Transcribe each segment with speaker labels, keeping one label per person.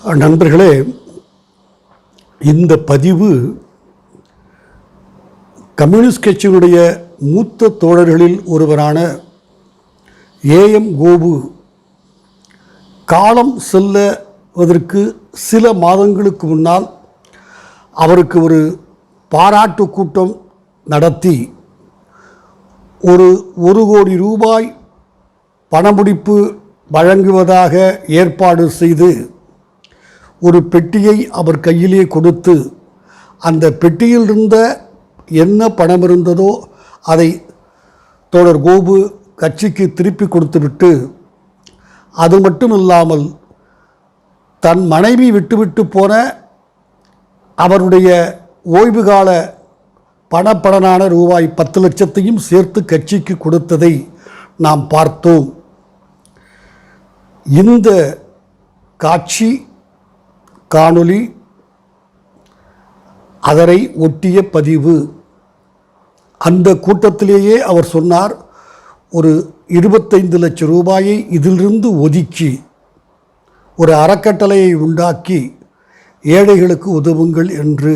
Speaker 1: நண்பர்களே, இந்த பதிவு கம்யூனிஸ்ட் கட்சியினுடைய மூத்த தோழர்களில் ஒருவரான ஏஎம் கோபு காலம் செல்லுவதற்கு சில மாதங்களுக்கு முன்னால் அவருக்கு ஒரு பாராட்டு கூட்டம் நடத்தி ஒரு கோடி ரூபாய் பணமுடிப்பு வழங்குவதாக ஏற்பாடு செய்து ஒரு பெட்டியை அவர் கையிலே கொடுத்து, அந்த பெட்டியில் இருந்த என்ன பணம் இருந்ததோ அதை தோழர் கோபு கட்சிக்கு திருப்பி கொடுத்துவிட்டு, அது மட்டும் இல்லாமல் தன் மனைவி விட்டுவிட்டு போன அவருடைய ஓய்வுகால பணப்பலனான ரூபாய் 10 லட்சத்தையும் சேர்த்து கட்சிக்கு கொடுத்ததை நாம் பார்த்தோம். இந்த காட்சி காணொளி, அதனை ஒட்டிய பதிவு. அந்த கூட்டத்திலேயே அவர் சொன்னார், ஒரு 25 லட்சம் ரூபாயை இதிலிருந்து ஒதுக்கி ஒரு அறக்கட்டளையை உண்டாக்கி ஏழைகளுக்கு உதவுங்கள் என்று.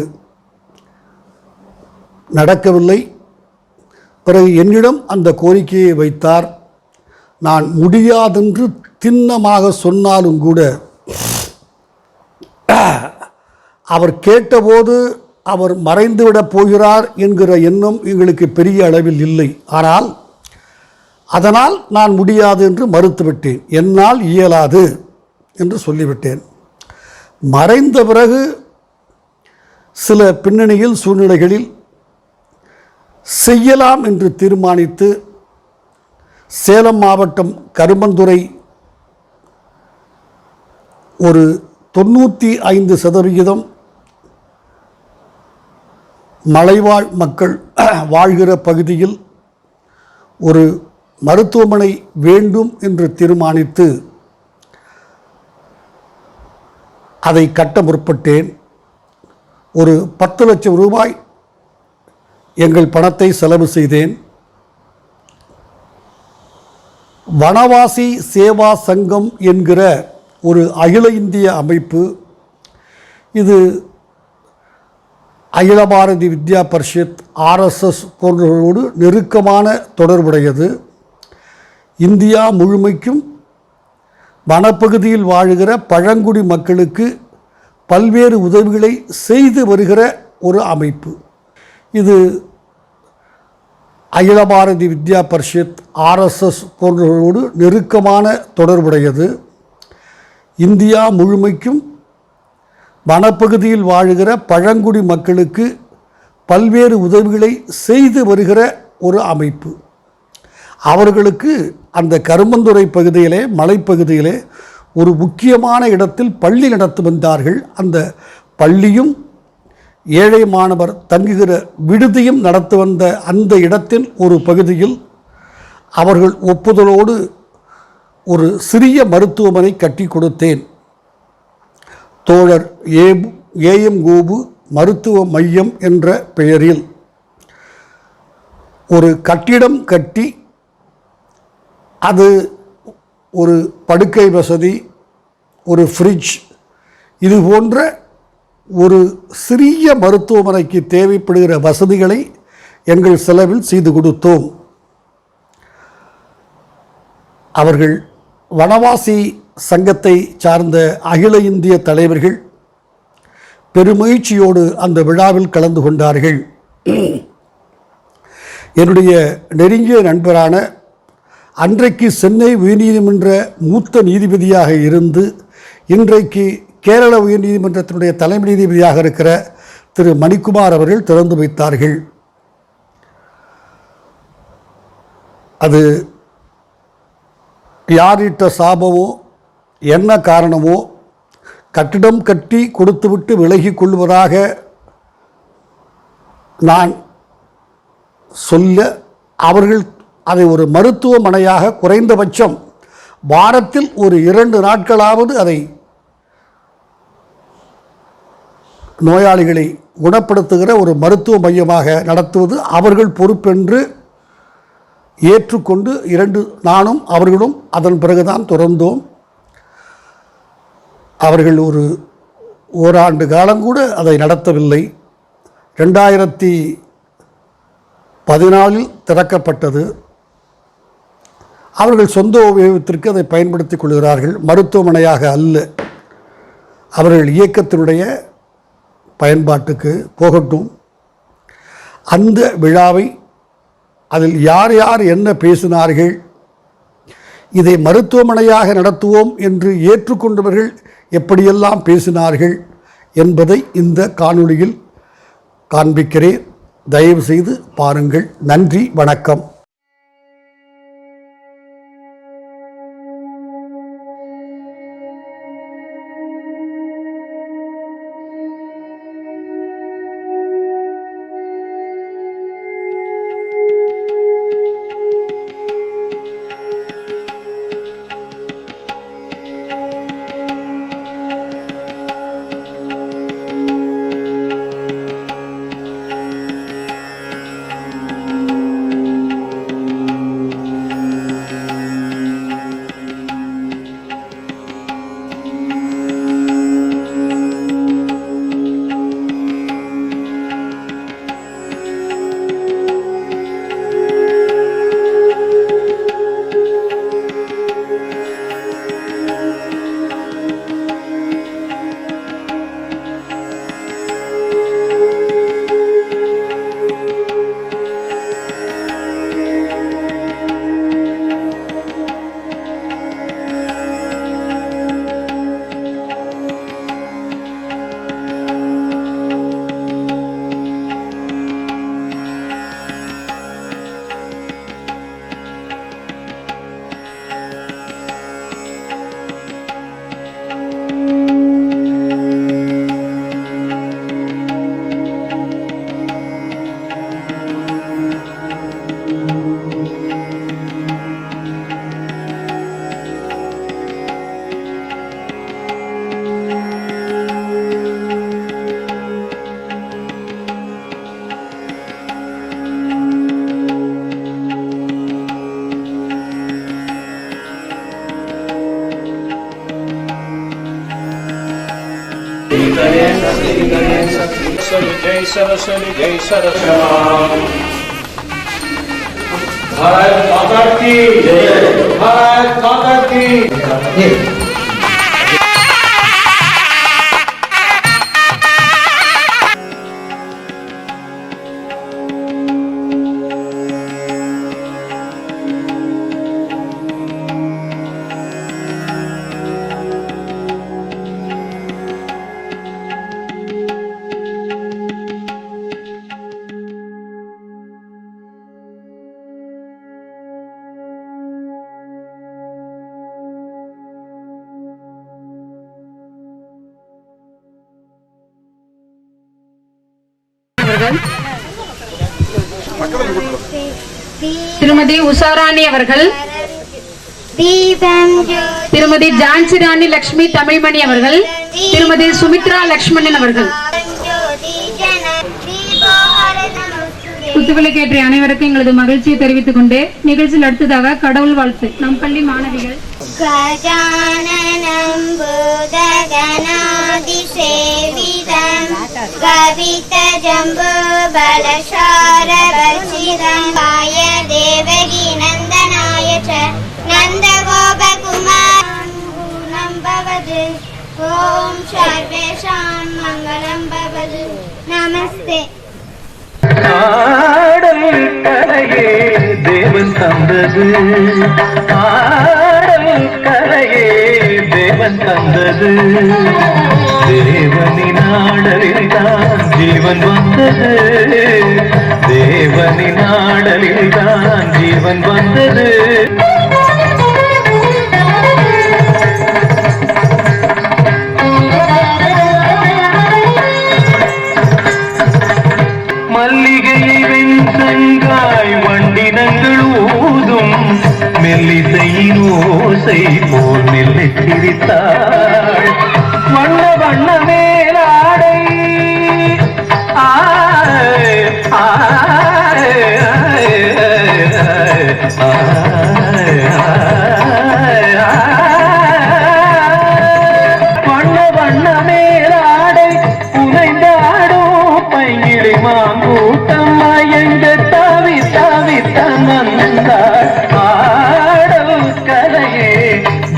Speaker 1: நடக்கவில்லை. பிறகு என்னிடம் அந்த கோரிக்கையை வைத்தார். நான் முடியாதென்று திண்ணமாக சொன்னாலும் கூட அவர் கேட்டபோது அவர் மறைந்துவிடப் போகிறார் என்கிற எண்ணம் எங்களுக்கு பெரிய அளவில் இல்லை. ஆனால் அதனால் நான் முடியாது என்று மறுத்துவிட்டேன். என்னால் இயலாது என்று சொல்லிவிட்டேன். மறைந்த பிறகு சில பின்னணியில் சூழ்நிலைகளில் செய்யலாம் என்று தீர்மானித்து சேலம் மாவட்டம் கருமந்துறை ஒரு 95% மலைவாழ் மக்கள் வாழ்கிற பகுதியில் ஒரு மருத்துவமனை வேண்டும் என்று தீர்மானித்து அதை கட்ட முற்பட்டேன். ஒரு 10 லட்சம் ரூபாய் எங்கள் பணத்தை செலவு செய்தேன். வனவாசி சேவா சங்கம் என்கிற ஒரு அகில இந்திய அமைப்பு, இது அகில பாரதி வித்யா பரிஷத், RSS போன்றவர்களோடு நெருக்கமான தொடர்புடையது. இந்தியா முழுமைக்கும் வனப்பகுதியில் வாழுகிற பழங்குடி மக்களுக்கு பல்வேறு உதவிகளை செய்து வருகிற ஒரு அமைப்பு. இது அகில பாரதி வித்யா பரிஷத், RSS போன்றவர்களோடு நெருக்கமான தொடர்புடையது. இந்தியா முழுமைக்கும் வனப்பகுதியில் வாழுகிற பழங்குடி மக்களுக்கு பல்வேறு உதவிகளை செய்து வருகிற ஒரு அமைப்பு. அவர்களுக்கு அந்த கருமந்துறை பகுதியிலே, மலைப்பகுதியிலே ஒரு முக்கியமான இடத்தில் பள்ளி நடத்தி வந்தார்கள். அந்த பள்ளியும் ஏழை மாணவர் தங்குகிற விடுதியும் நடத்தி வந்த அந்த இடத்தின் ஒரு பகுதியில் அவர்கள் ஒப்புதலோடு ஒரு சிறிய மருத்துவமனை கட்டி கொடுத்தேன். தோழர் ஏஎம் கோபு மருத்துவ மையம் என்ற பெயரில் ஒரு கட்டிடம் கட்டி, அது ஒரு படுக்கை வசதி, ஒரு ஃப்ரிட்ஜ், இது போன்ற ஒரு சிறிய மருத்துவமனைக்கு தேவைப்படுகிற வசதிகளை எங்கள் செலவில் செய்து கொடுத்தோம். அவர்கள் வனவாசி சங்கத்தை சார்ந்த அகில இந்திய தலைவர்கள் பெருமகிழ்ச்சியோடு அந்த விழாவில் கலந்து கொண்டார்கள். என்னுடைய நெருங்கிய நண்பரான, அன்றைக்கு சென்னை உயர்நீதிமன்ற மூத்த நீதிபதியாக இருந்து இன்றைக்கு கேரள உயர்நீதிமன்றத்தினுடைய தலைமை நீதிபதியாக இருக்கிற திரு மணிக்குமார் அவர்கள் திறந்து வைத்தார்கள். அது யாரிட்ட சாபமோ என்ன காரணமோ, கட்டிடம் கட்டி கொடுத்துவிட்டு விலகி கொள்வதாக நான் சொல்ல, அவர்கள் அதை ஒரு மருத்துவமனையாக குறைந்தபட்சம் வாரத்தில் ஒரு 2 நாட்களாவது அதை நோயாளிகளை குணப்படுத்துகிற ஒரு மருத்துவ மையமாக நடத்துவது அவர்கள் பொறுப்பென்று ஏற்றுக்கொண்டு நானும் அவர்களும் அதன் பிறகுதான் தொடர்ந்தோம். அவர்கள் ஓராண்டு காலம் கூட அதை நடத்தவில்லை. 2014 திறக்கப்பட்டது. அவர்கள் சொந்த உபயோகத்திற்கு அதை பயன்படுத்திக் கொள்கிறார்கள், மருத்துவமனையாக அல்ல. அவர்கள் இயக்கத்தினுடைய பயன்பாட்டுக்கு போகட்டும். அந்த விழாவை அதில் யார் யார் என்ன பேசினார்கள், இதை மருத்துவமனையாக நடத்துவோம் என்று ஏற்றுக்கொண்டவர்கள் எப்படியெல்லாம் பேசினார்கள் என்பதை இந்த காணொளியில் காண்பிக்கிறேன். தயவு செய்து பாருங்கள். நன்றி, வணக்கம்.
Speaker 2: जय सरस्वती जय सरस्वती। भारत माता की जय, भारत माता की जय।
Speaker 3: திருமதி உஷாராணி அவர்கள், திருமதி ஜான்சி ராணி லட்சுமி தமிழ்மணி அவர்கள், திருமதி சுமித்ரா லட்சுமணன் அவர்கள். குத்துவிளக்கேற்றிய அனைவருக்கும் எங்களது மகிழ்ச்சியை தெரிவித்துக் கொண்டு நிகழ்ச்சியில் அடுத்ததாக கடவுள் வாழ்த்து. நம் பள்ளி மாணவிகள்
Speaker 4: கஜானனம் பூதகணாதி சேவிதம் கவித ஜம்பு பலசாரவசிதம் பாய தேவகி நந்தனாய ச நந்த கோபகுமாரம் பவது. ஓம் சர்வேஷாம் மங்களம் பவது. நமஸ்தே.
Speaker 5: ஆடல் கலையே தேவன் தந்தது, ஆடல் கலையே தேவன் தந்தது. தேவனின் ஆடலில் தான் ஜீவன் வந்தது, தேவனின் ஆடலில் தான் ஜீவன் வந்தது. மல்லிகையை வெண்சங்காய் வண்டினங்கள் ஊதும் மெல்லிசையின் ஓசை போல் மெல்லை சிரித்தாள். வண்ண வண்ண மேலாடை ஆய் ஆய் ஆய் ஆய் வண்ணமேலாடை புனைந்தாடும் பைங்கிழி மாங்கூட்டம் மயங்க தாவி தாவி தந்தாள். ஆடல் கலையே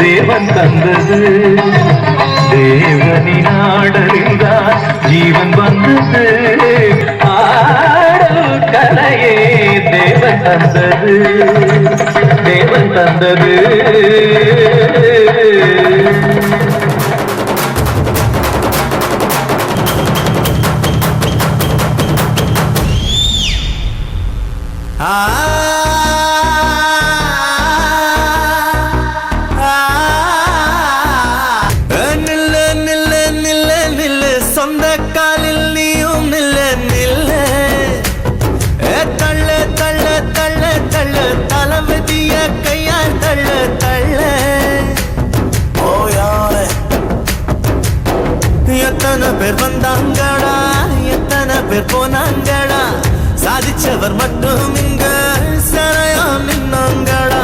Speaker 5: தேவன் தந்தது, தேவனின் ஆடலில்தான் ஜீவன் வந்தது. ஆடல் கலையே தேவன் தந்தது, தேவன் தந்தது.
Speaker 6: நில்லு நில்லு நில்லு நில்லு சொந்த காலில் நீயும் நில்லு நில்லு. தள்ளு தள்ளு தள்ளு தள்ளு தளபதிய கையால் தள்ளு தள்ளு. ஓயால எத்தனை பேர் வந்தாங்கடா, எத்தனை பேர் போனாங்கடா, சாதிச்சவர் மட்டும் இங்க சரையா நின்னாங்கடா.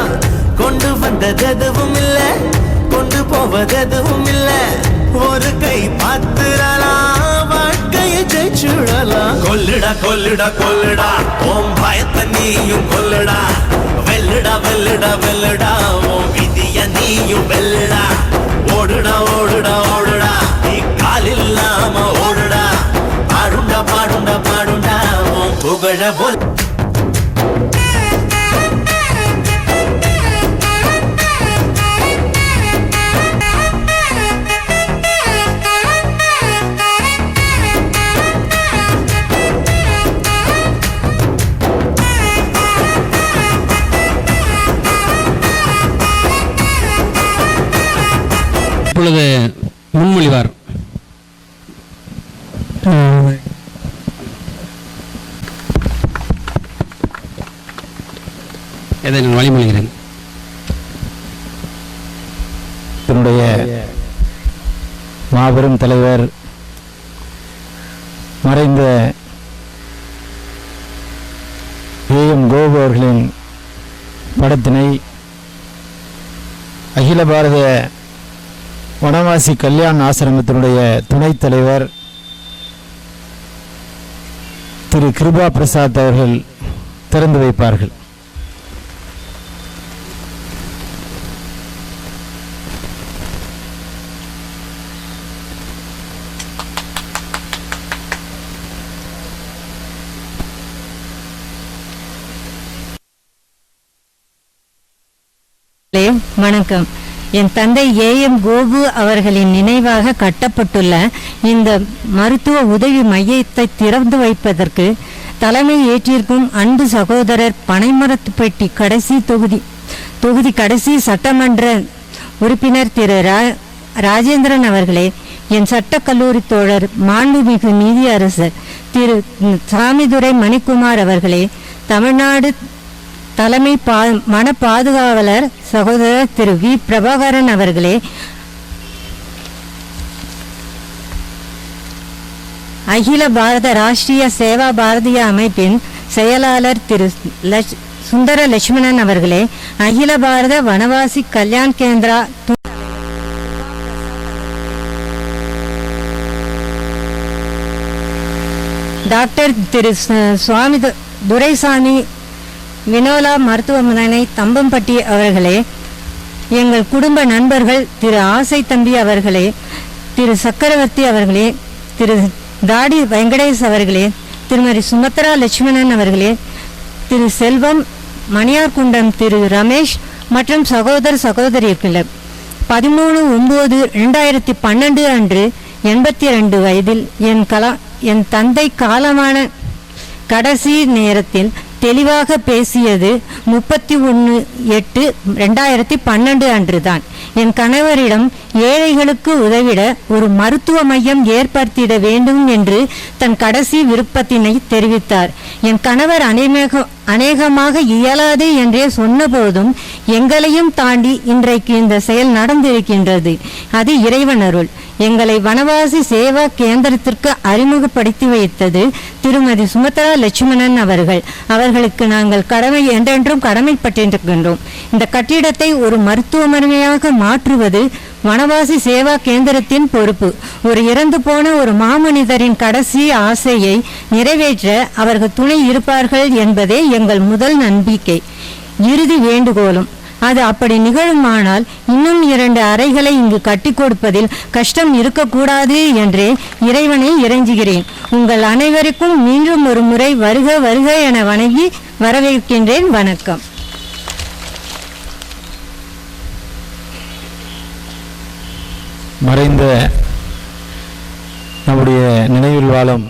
Speaker 6: கொண்டு வந்தது எதுவும் இல்ல, கொண்டு போவது எதுவும் இல்ல. ஒரு கை பாத்துடலாம், வாழ்க்கையை ஜெயிச்சுடலாம். கொல்லுடா கொல்லுடா கொல்லுடா ஓம் பயத்தை நீயும் கொல்லுடா. வெல்லுடா வெல்லுடா வெல்லுடா ஓம் விதிய நீயும் வெல்லுடா. ஓடுடா ஓடுடா ஓடுடா நீ காலில்லாம ஓடுடா. பாடுண்டா பாடுண்டா பாடுண்டா ஓம் புகழ போல்.
Speaker 7: இப்பொழுது முன்மொழிவார். இதை நான் வழிமொழிகிறேன்.
Speaker 8: என்னுடைய மாபெரும் தலைவர் மறைந்த ஏஎம் கோபு அவர்களின் படத்தினை அகில பாரத வனவாசி கல்யாண் ஆசிரமத்தினுடைய துணைத் தலைவர் திரு கிருபா பிரசாத் அவர்கள் திறந்து வைப்பார்கள்.
Speaker 9: வணக்கம். என் தந்தை ஏஎம் கோபு அவர்களின் நினைவாக கட்டப்பட்டுள்ள இந்த மருத்துவ உதவி மையத்தை திறந்து வைப்பதற்கு தலைமை ஏற்றிருக்கும் அன்பு சகோதரர் பனைமரத்துப்பட்டி தொகுதி கடைசி சட்டமன்ற உறுப்பினர் திரு ராஜேந்திரன் அவர்களே, என் சட்டக்கல்லூரி தோழர் மாண்புமிகு நீதியரசர் திரு சாமிதுரை மணிக்குமார் அவர்களே, தமிழ்நாடு தலைமை வன பாதுகாவலர் சகோதரர் திரு வி பிரபாகரன் அவர்களே, அகில பாரத ராஷ்டிரிய சேவா பாரதிய அமைப்பின் செயலாளர் திரு சுந்தர லட்சுமணன் அவர்களே, அகில பாரத வனவாசி கல்யாண் கேந்திரா டாக்டர் திரு சுவாமி துரைசாமி வினோலா மருத்துவமனை தம்பம்பட்டி அவர்களே, எங்கள் குடும்ப நண்பர்கள் திரு ஆசை தம்பி அவர்களே, திரு சக்கரவர்த்தி அவர்களே, திரு தாடி வெங்கடேஷ் அவர்களே, திருமதி சுமத்ரா லட்சுமணன் அவர்களே, திரு செல்வம் மணியார்குண்டம் திரு ரமேஷ் மற்றும் சகோதரிகள் 13/9/2012 அன்று 82 வயதில் என் தந்தை காலமான கடைசி நேரத்தில் தெளிவாக பேசியது 31/8/2012 அன்றுதான். என் கணவரிடம் ஏழைகளுக்கு உதவிட ஒரு மருத்துவ மையம் ஏற்படுத்திட வேண்டும் என்று தன் கடைசி விருப்பத்தினை தெரிவித்தார். என் கணவர் அநேகமாக இயலாது என்றே சொன்னபோதும் எங்களையும் தாண்டி இன்றைக்கு இந்த செயல் நடந்திருக்கின்றது. அது இறைவனருள். எங்களை வனவாசி சேவா கேந்திரத்திற்கு அறிமுகப்படுத்தி வைத்தது திருமதி சுமத்ரா லட்சுமணன் அவர்களுக்கு நாங்கள் என்றென்றும் கடமைப்பட்டிருக்கின்றோம். இந்த கட்டிடத்தை ஒரு மருத்துவமனையாக மாற்றுவது வனவாசி சேவா கேந்திரத்தின் பொறுப்பு. ஒரு இறந்து போன ஒரு மாமனிதரின் கடைசி ஆசையை நிறைவேற்ற அவர்கள் துணை இருப்பார்கள் என்பதே எங்கள் முதல் நம்பிக்கை, இறுதி வேண்டுகோளும். அது அப்படி நிகழுமானால் இன்னும் 2 அறைகளை இங்கு கட்டி கொடுப்பதில் கஷ்டம் இருக்கக்கூடாது என்றே இறைவனை இறைஞ்சுகிறேன். உங்கள் அனைவருக்கும் மீண்டும் ஒரு முறை வருக வருக என வணங்கி வரவேற்கின்றேன். வணக்கம்.
Speaker 8: மறைந்த நம்முடைய நினைவில் வாழும்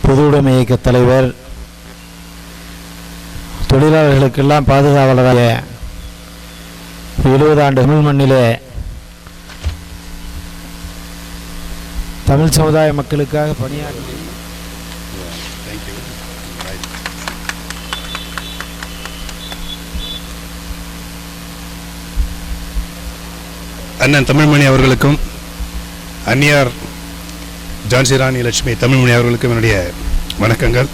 Speaker 8: பொது உடைமை இயக்க தலைவர், தொழிலாளர்களுக்கெல்லாம் பாதுகாவலராக 70 ஆண்டு தமிழ் மண்ணிலே தமிழ் சமுதாய மக்களுக்காக பணியாற்றி
Speaker 10: அண்ணன் தமிழ்மணி அவர்களுக்கும் அன்னியார் ஜான்சி ராணி லட்சுமி தமிழ்மணி அவர்களுக்கும் என்னுடைய வணக்கங்கள்.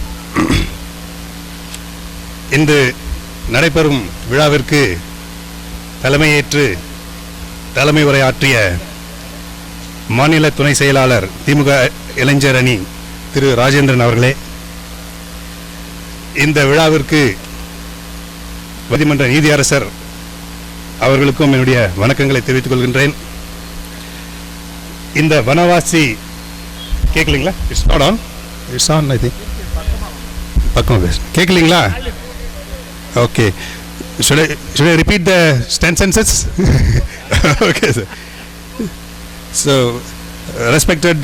Speaker 10: இன்று நடைபெறும் விழாவிற்கு தலைமையேற்று தலைமை உரையாற்றிய மாநில துணை செயலாளர் திமுக இளைஞர் அணி திரு ராஜேந்திரன் அவர்களே, இந்த விழாவிற்கு நீதிமன்ற நீதியரசர் அவர்களுக்கும் என்னுடைய வணக்கங்களை தெரிவித்துக் கொள்கின்றேன். இந்த வனவாசி கேட்கலீங்களா? It's not on, it's on I think. பக்கம் கேட்கலீங்களா? Okay, should I repeat the sentences? Okay sir. So respected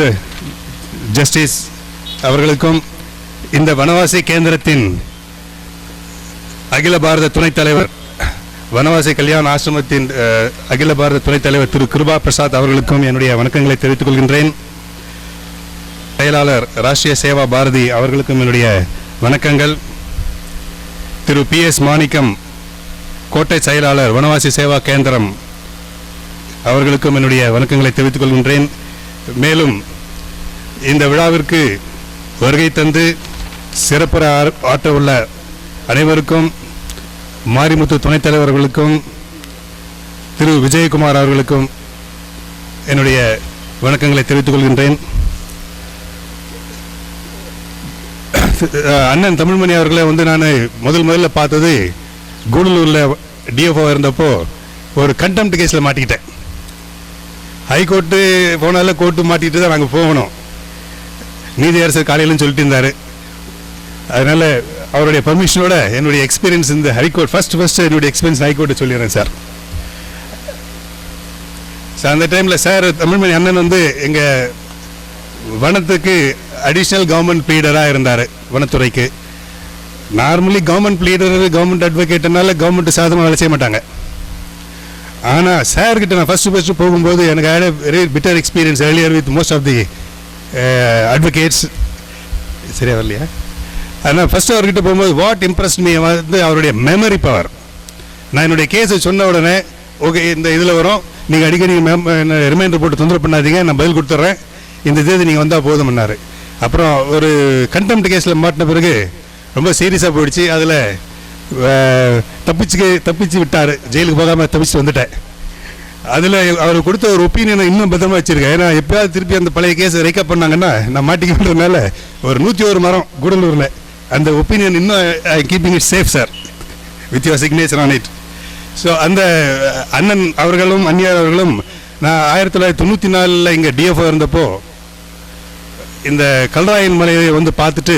Speaker 10: justice அவர்களுக்கும் இந்த வனவாசி கேந்திரத்தின் அகில பாரத துணைத் தலைவர், வனவாசி கல்யாண ஆசிரமத்தின் அகில பாரத துணைத் தலைவர் திரு கிருபா பிரசாத் அவர்களுக்கும் என்னுடைய வணக்கங்களை தெரிவித்துக் கொள்கின்றேன். செயலாளர் ராஷ்டிரிய சேவா பாரதி அவர்களுக்கும் என்னுடைய வணக்கங்கள். திரு PS மாணிக்கம் கோட்டை செயலாளர் வனவாசி சேவா கேந்திரம் அவர்களுக்கும் என்னுடைய வணக்கங்களை தெரிவித்துக் கொள்கின்றேன். மேலும் இந்த விழாவிற்கு வருகை தந்து சிறப்புற ஆற்ற உள்ள அனைவருக்கும், மாரிமுத்து துணைத் தலைவர்களுக்கும் திரு விஜயகுமார் அவர்களுக்கும் என்னுடைய வணக்கங்களை தெரிவித்துக் கொள்கின்றேன். அண்ணன் தமிழ்மணி அவர்களை நான் முதல்ல பார்த்தது கூடலூரில் டிஎஃப்ஓ இருந்தப்போ ஒரு கண்டெம்ட் கேஸில் மாட்டிக்கிட்டேன். ஹைகோர்ட்டு போனால கோர்ட்டு மாட்டிட்டு தான் நாங்கள் போகணும். நீதியரசர் காலையிலும் சொல்லிட்டு இருந்தார். அதனால் அவருடைய பர்மிஷனோட என்னுடைய எக்ஸ்பீரியன்ஸ் இந்த ஹைகோர்ட் ஃபர்ஸ்ட் என்னுடைய எக்ஸ்பீரியன்ஸ் ஹைகோர்ட்டை சொல்லிடுறேன் சார். அந்த டைமில் சார் தமிழ்மணி அண்ணன் எங்கள் வனத்துக்கு அடிஷ்னல் கவர்மெண்ட் ப்ளீடராக இருந்தார். வனத்துறைக்கு நார்மலி கவர்மெண்ட் ப்ளீடர், கவர்மெண்ட் அட்வொகேட்னால கவர்மெண்ட் சாதமாக வேலை செய்ய மாட்டாங்க. ஆனால் சார்கிட்ட நான் ஃபஸ்ட்டு போகும்போது எனக்கு had a very bitter experience earlier with most of the advocates. சரியா வரலையா? ஆனால் ஃபஸ்ட்டு அவர்கிட்ட போகும்போது வாட் இம்ப்ரெஸ்ட் மீ அவருடைய மெமரி பவர். நான் என்னுடைய கேஸை சொன்ன உடனே ஓகே இந்த இதில் வரும், நீங்கள் அடிக்கடி ரிமைண்டர் போட்டு தொந்தரவு பண்ணாதீங்க, நான் பதில் கொடுத்துட்றேன், இந்த தேதி நீங்கள் வந்தால் போதும்னாரு. அப்புறம் ஒரு கண்டெம்ட் கேஸில் மாட்டின பிறகு ரொம்ப சீரியஸாக போயிடுச்சு. அதில் தப்பிச்சு விட்டார், ஜெயிலுக்கு போகாமல் தப்பிச்சு வந்துட்டேன். அதில் அவர் கொடுத்த ஒரு ஒப்பீனியனை இன்னும் பத்திரமா வச்சுருக்கேன். ஏன்னா எப்போயாவது திருப்பி அந்த பழைய கேஸை ரேக்கப் பண்ணாங்கன்னா நான் மாட்டிக்கின்றதுனால ஒரு 101 மரம் கூடலூரில் அந்த ஒப்பீனியன் இன்னும் keeping it safe sir with your signature on it. So அந்த அண்ணன் அவர்களும் அந்நியார் அவர்களும் நான் 1994 இங்கே டிஎஃப்ஓ இருந்தப்போ இந்த கல்ராயன் மலையை பார்த்துட்டு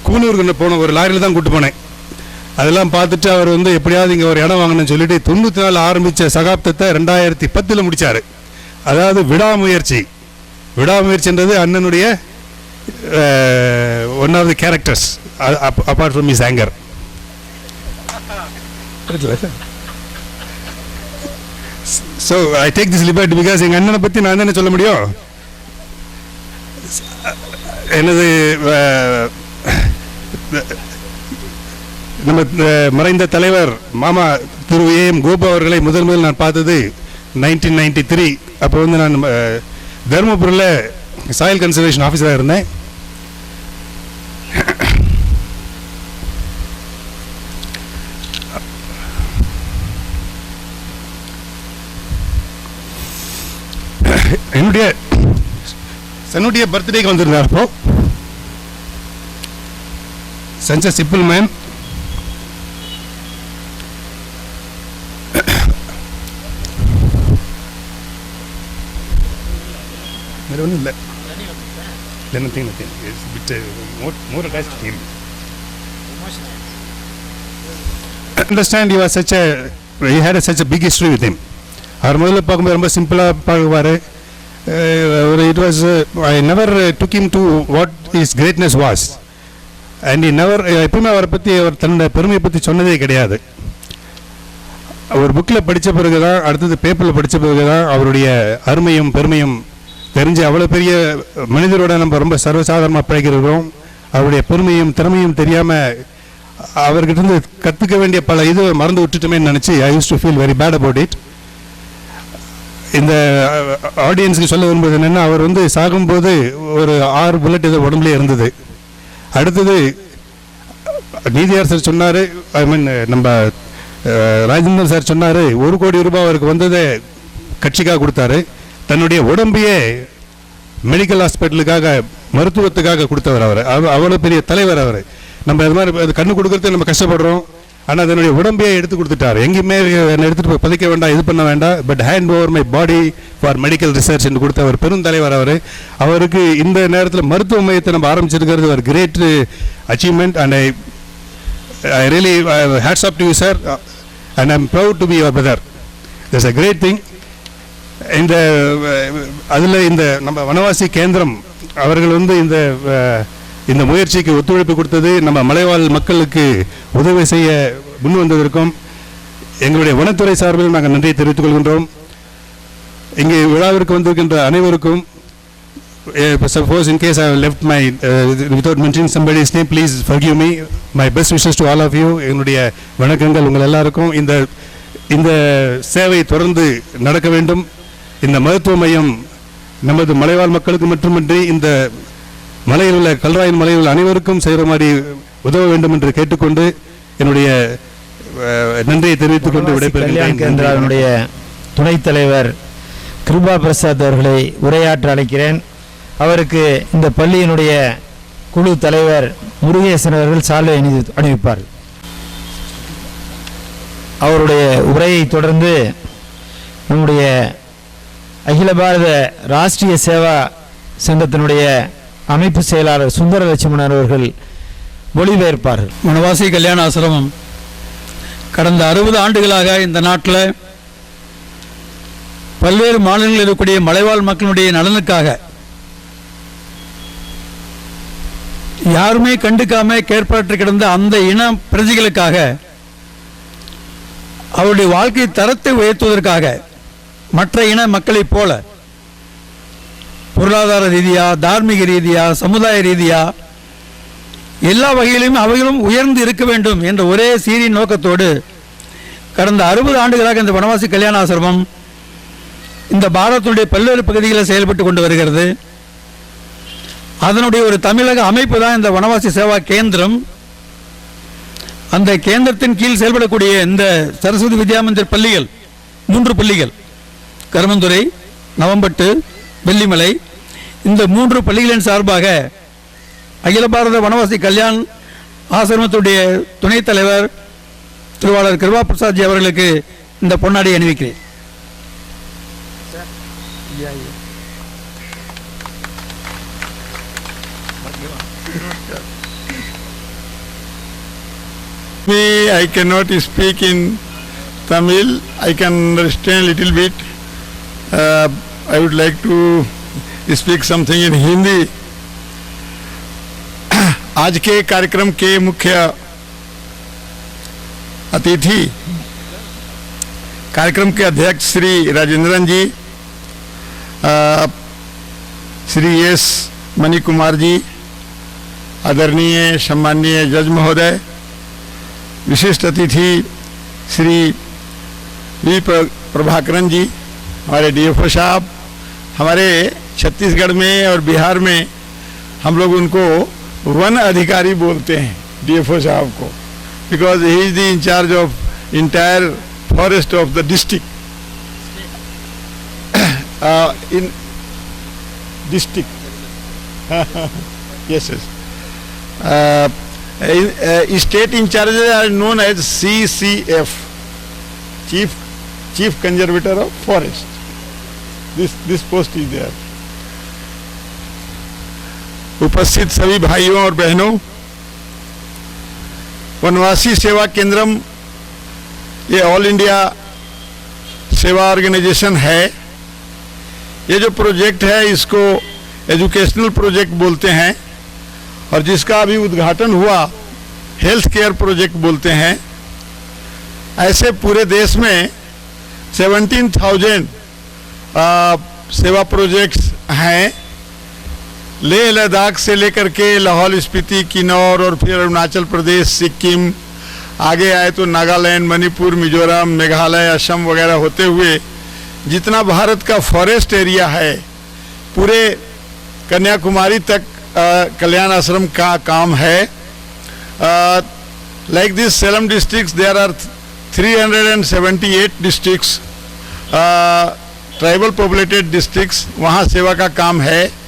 Speaker 10: கூனூருக்கு போன ஒரு லாரியில் தான் கூப்பிட்டு போனேன். அதெல்லாம் பார்த்துட்டு அவர் எப்படியாவது இங்கே ஒரு இடம் வாங்கணும்னு சொல்லிட்டு 94 ஆரம்பித்த சகாப்தத்தை 2010 முடித்தார். அதாவது விடாமுயற்சின்றது அண்ணனுடைய one of the characters apart from is anchor. So I take this liberty because எங்கள் அண்ணனை பற்றி நான் என்ன சொல்ல முடியும். எனது நம்ம மறைந்த தலைவர் மாமா திரு AM கோபு அவர்களை முதல் நான் பார்த்தது 1993. அப்போ நான் தருமபுரியில் சாயில் கன்சர்வேஷன் ஆஃபீஸராக இருந்தேன். சன்னுடைய பர்த்டேக்கு வந்திருந்தார். அப்போ such a simple man. வேற ஒன்றும் இல்லை. Nothing. It's a bit more attached to him. Understand, he had such a big history with him. அவர் முதல்ல பார்க்கும்போது ரொம்ப சிம்பிளாக பார்க்குவார். It was I never took him to what his greatness was, and he never எப்பவுமே அவரை பற்றி அவர் தன்னுடைய பெருமையை பற்றி சொன்னதே கிடையாது. அவர் புக்கில் படித்த பிறகு தான், அடுத்தது பேப்பரில் படித்த பிறகு தான் அவருடைய அருமையும் பெருமையும் தெரிஞ்சு அவ்வளோ பெரிய மனிதரோட நம்ம ரொம்ப சர்வசாதாரணமாக பழகிறோம். அவருடைய பெருமையும் திறமையும் தெரியாமல் அவர்கிட்ட கற்றுக்க வேண்டிய பல இது மறந்து விட்டுட்டோமே நினச்சி I use to feel very bad about it. இந்த ஆடியன்ஸுக்கு சொல்ல விரும்புவது என்னென்னா, அவர் சாகும்போது ஒரு 6 புல்லட் இது உடம்புலேயே இருந்தது. அடுத்தது நீதியார் சார் சொன்னார், ஐ மீன் நம்ம ராஜேந்திரன் சார் சொன்னார், 1 கோடி ரூபாய் அவருக்கு வந்ததை கட்சிக்காக கொடுத்தாரு. தன்னுடைய உடம்பையே மெடிக்கல் ஹாஸ்பிட்டலுக்காக மருத்துவத்துக்காக கொடுத்தவர் அவர். அவ்வளோ பெரிய தலைவர் அவர். நம்ம இது மாதிரி அது கண்ணு கொடுக்கறது நம்ம கஷ்டப்படுறோம், ஆனால் அதனுடைய உடம்பையே எடுத்து கொடுத்துட்டார். எங்கேயுமே என்னை எடுத்துகிட்டு போய் பதிக்க வேண்டாம், இது பண்ண வேண்டாம், but hand over my body for medical research என்று கொடுத்தவர் பெருந்தலைவர் அவர். அவருக்கு இந்த நேரத்தில் மருத்துவ மையத்தை நம்ம ஆரம்பிச்சிருக்கிறது ஒரு great achievement. And I really hats off to you sir, and I am proud to be your brother. It's a great thing. இந்த அதில் இந்த நம்ம வனவாசி கேந்திரம் அவர்கள் இந்த முயற்சிக்கு ஒத்துழைப்பு கொடுத்தது, நம்ம மலைவாழ் மக்களுக்கு உதவி செய்ய முன் வந்ததற்கும் எங்களுடைய வனத்துறை சார்பில் நாங்கள் நன்றியை தெரிவித்துக் கொள்கின்றோம். இங்கே விழாவிற்கு வந்திருக்கின்ற அனைவருக்கும், suppose in case I have left my without mentioning somebody's name, please forgive me. My best wishes to all of you. என்னுடைய வணக்கங்கள் உங்கள் எல்லாருக்கும். இந்த சேவை தொடர்ந்து நடக்க வேண்டும். இந்த மருத்துவ மையம் நமது மலைவாழ் மக்களுக்கு மட்டுமின்றி இந்த மலையில் உள்ள கல்ராயன் மலையில் உள்ள அனைவருக்கும் செய்கிற மாதிரி உதவ வேண்டும் என்று கேட்டுக்கொண்டு என்னுடைய நன்றியை தெரிவித்துக் கொண்டு
Speaker 8: விடைபெறுகிறேன். துணைத் தலைவர் கிருபா பிரசாத் அவர்களை உரையாற்ற அழைக்கிறேன். அவருக்கு இந்த பள்ளியினுடைய குழு தலைவர் முருகேசன் அவர்கள் சால்வை அணிவிப்பார். அவருடைய உரையை தொடர்ந்து நம்முடைய அகில பாரத ராஷ்டிரிய சேவா சங்கத்தினுடைய அமைப்பு செயலாளர் சுந்தர லட்சுமணன் அவர்கள் மொழிபெயர்ப்பார்கள்.
Speaker 11: வனவாசி கல்யாண ஆசிரமம் கடந்த 60 ஆண்டுகளாக இந்த நாட்டில் பல்வேறு மாநிலங்களில் இருக்கக்கூடிய மலைவாழ் மக்களுடைய நலனுக்காக யாருமே கண்டுக்காம கேட்பாற்று கிடந்த அந்த இன பிரஜைகளுக்காக அவருடைய வாழ்க்கை தரத்தை உயர்த்துவதற்காக மற்ற இன மக்களைப் போல பொருளாதார ரீதியா, தார்மீக ரீதியா, சமுதாய ரீதியா எல்லா வகையிலும் அவைகளும் உயர்ந்து இருக்க வேண்டும் என்ற ஒரே சீரிய நோக்கத்தோடு கடந்த 60 ஆண்டுகளாக இந்த வனவாசி கல்யாண ஆசிரமம் இந்த பாரதத்தினுடைய பல்வேறு பகுதிகளில் செயல்பட்டு கொண்டு வருகிறது. அதனுடைய ஒரு தமிழக அமைப்பு தான் இந்த வனவாசி சேவா கேந்திரம். அந்த கேந்திரத்தின் கீழ் செயல்படக்கூடிய இந்த சரஸ்வதி வித்யா மந்திர் பள்ளிகள் 3 பள்ளிகள், கருமந்துறை, நவம்பட்டு, வெள்ளிமலை, இந்த 3 பள்ளிகளின் சார்பாக அகில பாரத வனவாசி கல்யாண் ஆசிரமத்துடைய துணைத் தலைவர் திருவாளர் கிருபா பிரசாத்ஜி அவர்களுக்கு இந்த பொன்னாடியை அணிவிக்கிறேன்.
Speaker 12: I cannot speak in Tamil. I can understand little bit. I would like to speak something in Hindi. आज के कार्यक्रम के मुख्य अतिथि, कार्यक्रम के अध्यक्ष श्री राजेंद्रन जी, श्री एस मणि कुमार जी, आदरणीय सम्माननीय जज महोदय, विशिष्ट अतिथि श्री वी प्रभाकरन जी, हमारे डीएफओ साहब. हमारे छत्तीसगढ़ में और बिहार में हम लोग उनको वन अधिकारी बोलते हैं, डीएफओ साहब को, because he is the incharge of entire forest of the district. In district Yes, yes. State in charges are known as CCF, Chief Conservator of Forest. This post is there. उपस्थित सभी भाइयों और बहनों, वनवासी सेवा केंद्रम ये ऑल इंडिया सेवा organisation है। ये जो प्रोजेक्ट है इसको एजुकेशनल प्रोजेक्ट बोलते हैं और जिसका अभी उद्घाटन हुआ हेल्थ केयर प्रोजेक्ट बोलते हैं। ऐसे पूरे देश में 17,000 सेवा प्रोजेक्ट्स हैं। लेह लद्दाख से लेकर के लाहौल स्पीति, किन्नौर और फिर अरुणाचल प्रदेश, सिक्किम, आगे आए तो नागालैंड, मणिपुर, मिजोरम, मेघालय, असम वगैरह होते हुए जितना भारत का फॉरेस्ट एरिया है पूरे कन्याकुमारी तक कल्याण आश्रम का काम है। Like this Salem districts there are 378 districts, tribal populated districts, वहाँ सेवा का काम है।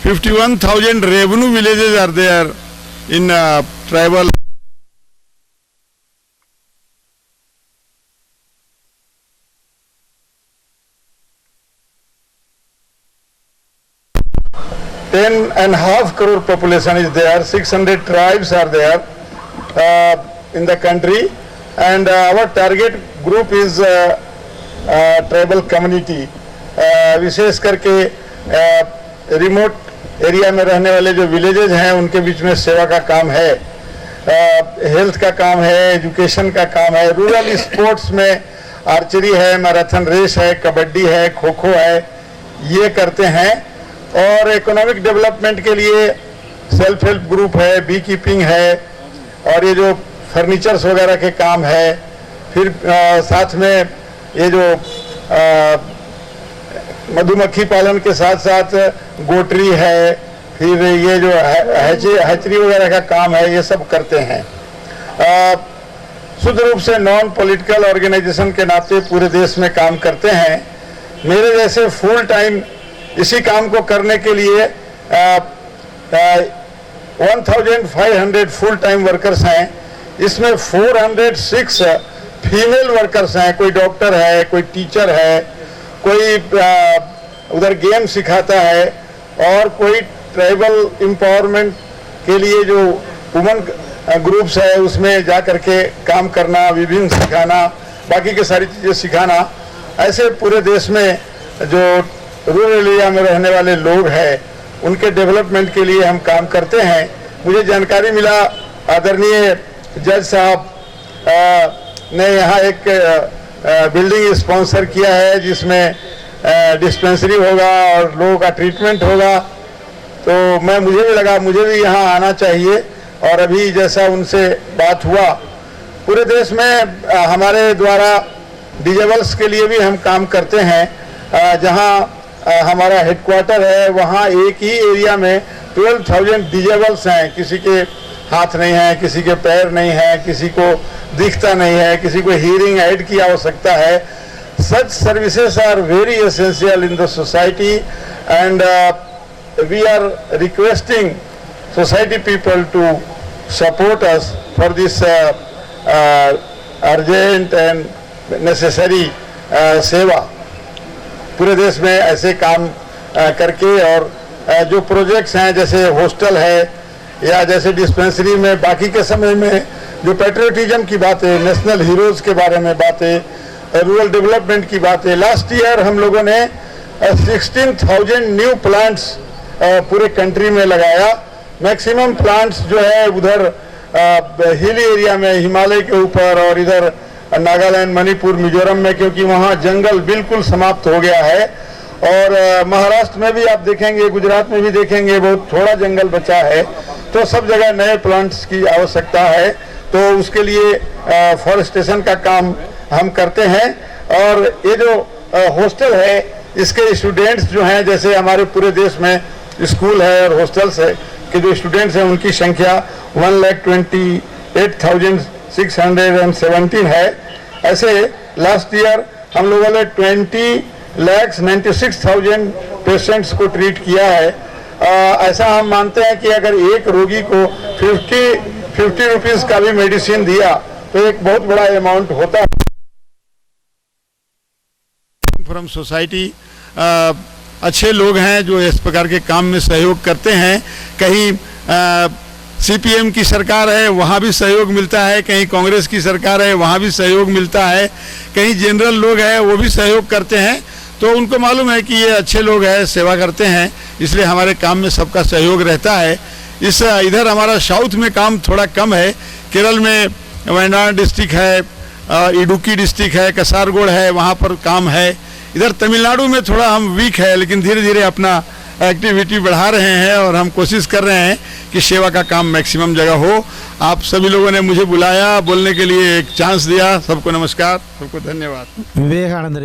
Speaker 12: 51,000 revenue villages are there in tribal. Ten and a half crore population is there. 600 tribes are there in the country, and our target group is tribal community. विशेष करके remote area में रहने वाले जो विलेजेस हैं उनके बीच में सेवा का काम है, हेल्थ का काम है, एजुकेशन का काम है। रूरल स्पोर्ट्स में आर्चरी है, मैराथन रेस है, कबड्डी है, खो खो है, ये करते हैं। और इकोनॉमिक डेवलपमेंट के लिए सेल्फ हेल्प ग्रुप है, बी कीपिंग है, और ये जो फर्नीचर्स वगैरह के काम है। फिर साथ में ये जो मधुमक्खी पालन के साथ साथ गोटरी है, फिर ये जो हैचरी वगैरह का काम है, ये सब करते हैं। शुद्ध रूप से नॉन पॉलिटिकल ऑर्गेनाइजेशन के नाते पूरे देश में काम करते हैं। मेरे जैसे फुल टाइम इसी काम को करने के लिए 1500 फुल टाइम वर्कर्स हैं। इसमें 406 फीमेल वर्कर्स हैं। कोई डॉक्टर है, कोई टीचर है, कोई उधर गेम सिखाता है, और कोई ट्राइबल एम्पावरमेंट के लिए जो वुमेन ग्रुप्स है उसमें जा कर के काम करना, विभिन्न सिखाना, बाकी के सारी चीज़ें सिखाना। ऐसे पूरे देश में जो रूरल एरिया में रहने वाले लोग हैं उनके डेवलपमेंट के लिए हम काम करते हैं। मुझे जानकारी मिला आदरणीय जज साहब ने यहाँ एक बिल्डिंग स्पॉन्सर किया है जिसमें डिस्पेंसरी होगा और लोगों का ट्रीटमेंट होगा। तो मुझे भी लगा मुझे भी यहाँ आना चाहिए, और अभी जैसा उनसे बात हुआ पूरे देश में हमारे द्वारा डिजेबल्स के लिए भी हम काम करते हैं। जहाँ हमारा हेडक्वार्टर है वहाँ एक ही एरिया में 12,000 डिजेबल्स हैं। किसी के हाथ नहीं है, किसी के पैर नहीं है, किसी को दिखता नहीं है, किसी को हियरिंग एड की आवश्यकता है। Such services are very essential in the society, and we are requesting society people to support us for this urgent and necessary seva. पूरे देश में ऐसे काम करके, और जो प्रोजेक्ट्स हैं जैसे हॉस्टल है या जैसे डिस्पेंसरी में, बाकी के समय में जो पेट्रियोटिज्म की बातें, नेशनल हीरोज के बारे में बातें, रूरल डेवलपमेंट की बातें। लास्ट ईयर हम लोगों ने 16,000 न्यू प्लांट्स पूरे कंट्री में लगाया। मैक्सिमम प्लांट्स जो है उधर हिली एरिया में, हिमालय के ऊपर, और इधर नागालैंड, मणिपुर, मिजोरम में, क्योंकि वहाँ जंगल बिल्कुल समाप्त हो गया है। और महाराष्ट्र में भी आप देखेंगे, गुजरात में भी देखेंगे, बहुत थोड़ा जंगल बचा है। तो सब जगह नए प्लांट्स की आवश्यकता है, तो उसके लिए फॉरेस्टेशन का काम हम करते हैं। और ये जो हॉस्टल है इसके स्टूडेंट्स जो हैं, जैसे हमारे पूरे देश में स्कूल है और हॉस्टल्स है कि जो स्टूडेंट्स हैं उनकी संख्या 1,28,617 है। ऐसे लास्ट ईयर हम लोगों ने 20,96,000 पेशेंट्स को ट्रीट किया है। ऐसा हम मानते हैं कि अगर एक रोगी को 50 रुपीस का भी मेडिसिन दिया तो एक बहुत बड़ा अमाउंट होता है। फ्रॉम सोसाइटी अच्छे लोग हैं जो इस प्रकार के काम में सहयोग करते हैं। कहीं सीपीएम की सरकार है वहाँ भी सहयोग मिलता है, कहीं कांग्रेस की सरकार है वहाँ भी सहयोग मिलता है, कहीं जनरल लोग हैं वो भी सहयोग करते हैं। तो उनको मालूम है कि ये अच्छे लोग हैं, सेवा करते हैं, इसलिए हमारे काम में सबका सहयोग रहता है। इधर हमारा साउथ में काम थोड़ा कम है। केरल में वायनाड डिस्ट्रिक्ट है, इडुक्की डिस्ट्रिक्ट है, कसारगोड़ है, वहाँ पर काम है। इधर तमिलनाडु में थोड़ा हम वीक है, लेकिन धीरे धीरे अपना एक्टिविटी बढ़ा रहे हैं और हम कोशिश कर रहे हैं कि सेवा का काम मैक्सिमम जगह हो। आप सभी लोगों ने मुझे बुलाया, बोलने के लिए एक चांस दिया। सबको नमस्कार, सबको धन्यवाद।
Speaker 8: विवेकानंद